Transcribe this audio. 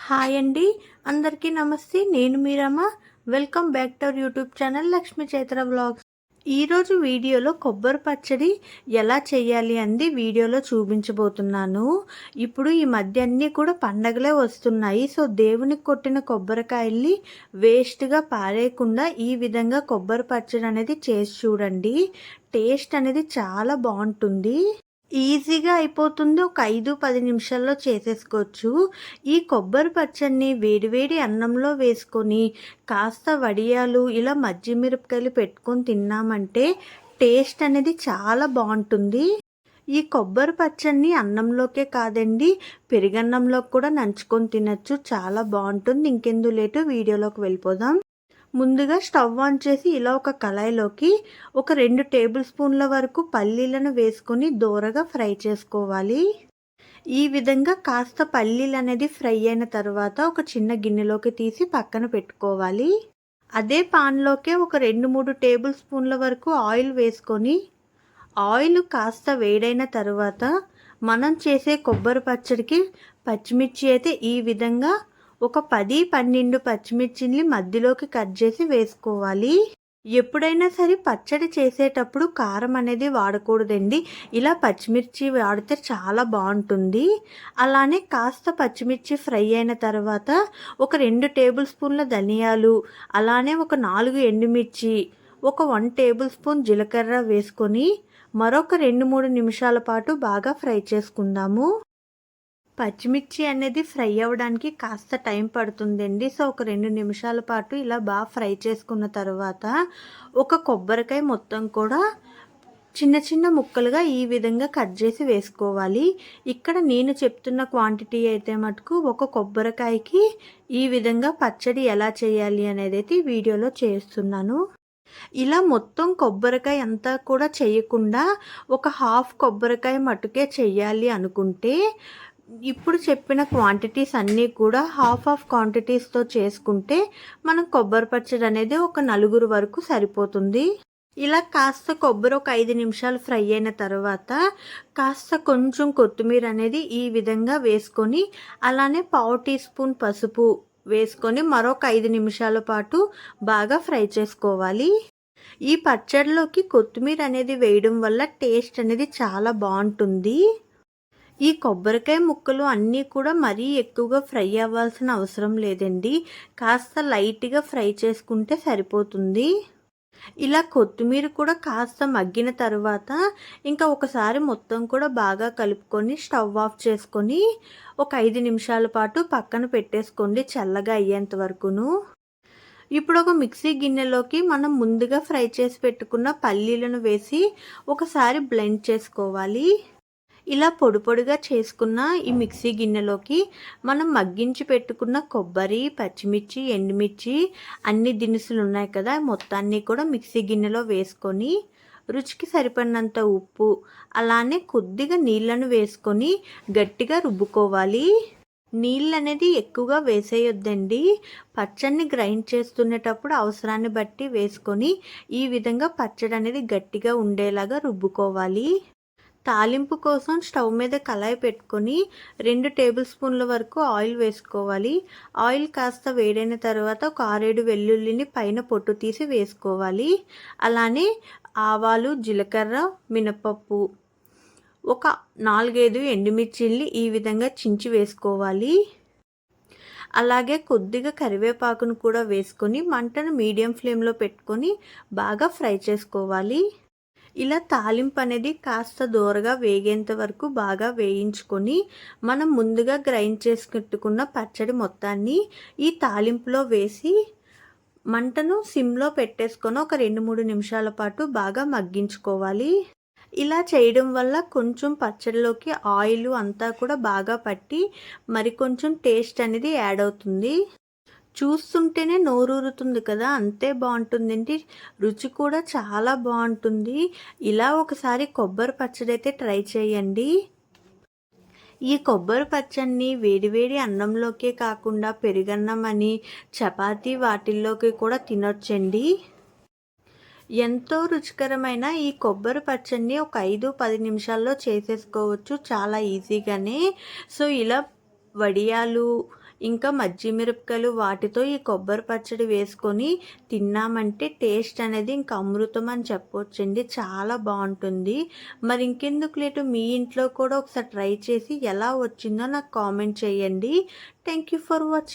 Hi అండి, అందరికీ నమస్తే. నేను మీ Rama. Welcome back to our YouTube channel Lakshmi Chaitra vlogs. ఈరోజు వీడియోలో కొబ్బరి పచ్చడి ఎలా చేయాలి అంది వీడియోలో చూపించబోతున్నాను. ఇప్పుడు ఈ మధ్య అన్నీ కూడా పండగలే వస్తున్నాయి. సో దేవునికి కొట్టిన కొబ్బరికాయల్ని వేస్ట్గా పారేయకుండా ఈ విధంగా కొబ్బరి పచ్చడి అనేది చేసి చూడండి. టేస్ట్ అనేది చాలా బాగుంటుంది. ఈజీగా అయిపోతుంది. ఒక 5-10 నిమిషాల్లో చేసేసుకోవచ్చు. ఈ కొబ్బరి పచ్చడిని వేడివేడి అన్నంలో వేసుకొని కాస్త వడియాలు ఇలా మజ్జిమిరపకాయలు పెట్టుకొని తిన్నామంటే టేస్ట్ అనేది చాలా బాగుంటుంది. ఈ కొబ్బరి పచ్చడిని అన్నంలోకే కాదండి, పెరుగన్నంలో కూడా నంచుకొని తినచ్చు. చాలా బాగుంటుంది. ఇంకెందుకు లేటు వీడియోలోకి వెళ్ళిపోదాం. ముందుగా స్టవ్ ఆన్ చేసి ఇలా ఒక కళాయిలోకి ఒక 2 టేబుల్ స్పూన్ల వరకు పల్లీలను వేసుకొని దోరగా ఫ్రై చేసుకోవాలి. ఈ విధంగా కాస్త పల్లీలు అనేది ఫ్రై అయిన తర్వాత ఒక చిన్న గిన్నెలోకి తీసి పక్కన పెట్టుకోవాలి. అదే పాన్లోకే ఒక 2-3 టేబుల్ స్పూన్ల వరకు ఆయిల్ వేసుకొని ఆయిల్ కాస్త వేడైన తర్వాత మనం చేసే కొబ్బరి పచ్చడికి పచ్చిమిర్చి అయితే ఈ విధంగా ఒక 10-12 పచ్చిమిర్చిని మధ్యలోకి కట్ చేసి వేసుకోవాలి. ఎప్పుడైనా సరే పచ్చడి చేసేటప్పుడు కారం అనేది వాడకూడదండి. ఇలా పచ్చిమిర్చి వాడితే చాలా బాగుంటుంది. అలానే కాస్త పచ్చిమిర్చి ఫ్రై అయిన తర్వాత ఒక 2 టేబుల్ స్పూన్ల ధనియాలు, అలానే ఒక 4 ఎండుమిర్చి, ఒక 1 టేబుల్ స్పూన్ జీలకర్ర వేసుకొని మరొక 2-3 నిమిషాల పాటు బాగా ఫ్రై చేసుకుందాము. పచ్చిమిర్చి అనేది ఫ్రై అవ్వడానికి కాస్త టైం పడుతుందండి. సో ఒక 2 నిమిషాల పాటు ఇలా బాగా ఫ్రై చేసుకున్న తర్వాత ఒక కొబ్బరికాయ మొత్తం కూడా చిన్న చిన్న ముక్కలుగా ఈ విధంగా కట్ చేసి వేసుకోవాలి. ఇక్కడ నేను చెప్తున్న క్వాంటిటీ అయితే మటుకు ఒక కొబ్బరికాయకి ఈ విధంగా పచ్చడి ఎలా చేయాలి అనేది అయితే వీడియోలో చేస్తున్నాను. ఇలా మొత్తం కొబ్బరికాయ అంతా కూడా చేయకుండా ఒక హాఫ్ కొబ్బరికాయ మటుకే చెయ్యాలి అనుకుంటే ఇప్పుడు చెప్పిన క్వాంటిటీస్ అన్నీ కూడా హాఫ్ క్వాంటిటీస్తో చేసుకుంటే మనం కొబ్బరి పచ్చడి అనేది ఒక 4 వరకు సరిపోతుంది. ఇలా కాస్త కొబ్బరి ఒక 5 నిమిషాలు ఫ్రై అయిన తర్వాత కాస్త కొంచెం కొత్తిమీర అనేది ఈ విధంగా వేసుకొని అలానే 1/2 టీ స్పూన్ పసుపు వేసుకొని మరొక 5 నిమిషాల పాటు బాగా ఫ్రై చేసుకోవాలి. ఈ పచ్చడిలోకి కొత్తిమీర అనేది వేయడం వల్ల టేస్ట్ అనేది చాలా బాగుంటుంది. ఈ కొబ్బరికాయ ముక్కలు అన్నీ కూడా మరీ ఎక్కువగా ఫ్రై అవ్వాల్సిన అవసరం లేదండి. కాస్త లైట్గా ఫ్రై చేసుకుంటే సరిపోతుంది. ఇలా కొత్తిమీర కూడా కాస్త మగ్గిన తర్వాత ఇంకా ఒకసారి మొత్తం కూడా బాగా కలుపుకొని స్టవ్ ఆఫ్ చేసుకొని ఒక 5 నిమిషాల పాటు పక్కన పెట్టేసుకోండి, చల్లగా అయ్యేంత వరకును. ఇప్పుడు ఒక మిక్సీ గిన్నెలోకి మనం ముందుగా ఫ్రై చేసి పెట్టుకున్న పల్లీలను వేసి ఒకసారి బ్లెండ్ చేసుకోవాలి. ఇలా పొడి పొడిగా చేసుకున్న ఈ మిక్సీ గిన్నెలోకి మనం మగ్గించి పెట్టుకున్న కొబ్బరి, పచ్చిమిర్చి, ఎండుమిర్చి అన్ని దినుసులు ఉన్నాయి కదా, మొత్తాన్ని కూడా మిక్సీ గిన్నెలో వేసుకొని రుచికి సరిపడినంత ఉప్పు అలానే కొద్దిగా నీళ్ళను వేసుకొని గట్టిగా రుబ్బుకోవాలి. నీళ్ళు అనేది ఎక్కువగా వేసేయొద్దండి. పచ్చడిని గ్రైండ్ చేస్తునేటప్పుడు అవసరాన్ని బట్టి వేసుకొని ఈ విధంగా పచ్చడి అనేది గట్టిగా ఉండేలాగా రుబ్బుకోవాలి. తాలింపు కోసం స్టవ్ మీద కళాయి పెట్టుకొని 2 టేబుల్ స్పూన్ల వరకు ఆయిల్ వేసుకోవాలి. ఆయిల్ కాస్త వేడైన తర్వాత ఒక 6-7 వెల్లుల్లిని పైన పొట్టు తీసి వేసుకోవాలి. అలానే ఆవాలు, జీలకర్ర, మినపప్పు, ఒక 4-5 ఎండుమిర్చిల్ని ఈ విధంగా చించి వేసుకోవాలి. అలాగే కొద్దిగా కరివేపాకును కూడా వేసుకొని మంటను మీడియం ఫ్లేమ్లో పెట్టుకొని బాగా ఫ్రై చేసుకోవాలి. ఇలా తాలింపు అనేది కాస్త దూరగా వేగేంత వరకు బాగా వేయించుకొని మనం ముందుగా గ్రైండ్ చేసి పెట్టుకున్న పచ్చడి మొత్తాన్ని ఈ తాలింపులో వేసి మంటను సిమ్లో పెట్టేసుకొని ఒక 2-3 నిమిషాల పాటు బాగా మగ్గించుకోవాలి. ఇలా చేయడం వల్ల కొంచెం పచ్చడిలోకి ఆయిల్ అంతా కూడా బాగా పట్టి మరి కొంచెం టేస్ట్ అనేది యాడ్ అవుతుంది. చూస్తుంటేనే నోరూరుతుంది కదా, అంతే బాగుంటుందండి. రుచి కూడా చాలా బాగుంటుంది. ఇలా ఒకసారి కొబ్బరి పచ్చడి అయితే ట్రై చేయండి. ఈ కొబ్బరి పచ్చడిని వేడివేడి అన్నంలోకే కాకుండా పెరుగన్నం అని చపాతీ వాటిల్లోకి కూడా తినొచ్చండి. ఎంతో రుచికరమైన ఈ కొబ్బరి పచ్చడిని ఒక 5-10 నిమిషాల్లో చేసేసుకోవచ్చు చాలా ఈజీగానే. సో ఇలా వడియాలు ఇంకా మజ్జి మిరపకాయలు వాటితో ఈ కొబ్బరి పచ్చడి వేసుకొని తిన్నామంటే టేస్ట్ అనేది ఇంకా అమృతం అని చెప్పొచ్చండి. చాలా బాగుంటుంది. మరి ఇంకెందుకు లేటు మీ ఇంట్లో కూడా ఒకసారి ట్రై చేసి ఎలా వచ్చిందో నాకు కామెంట్ చేయండి. Thank you for watching.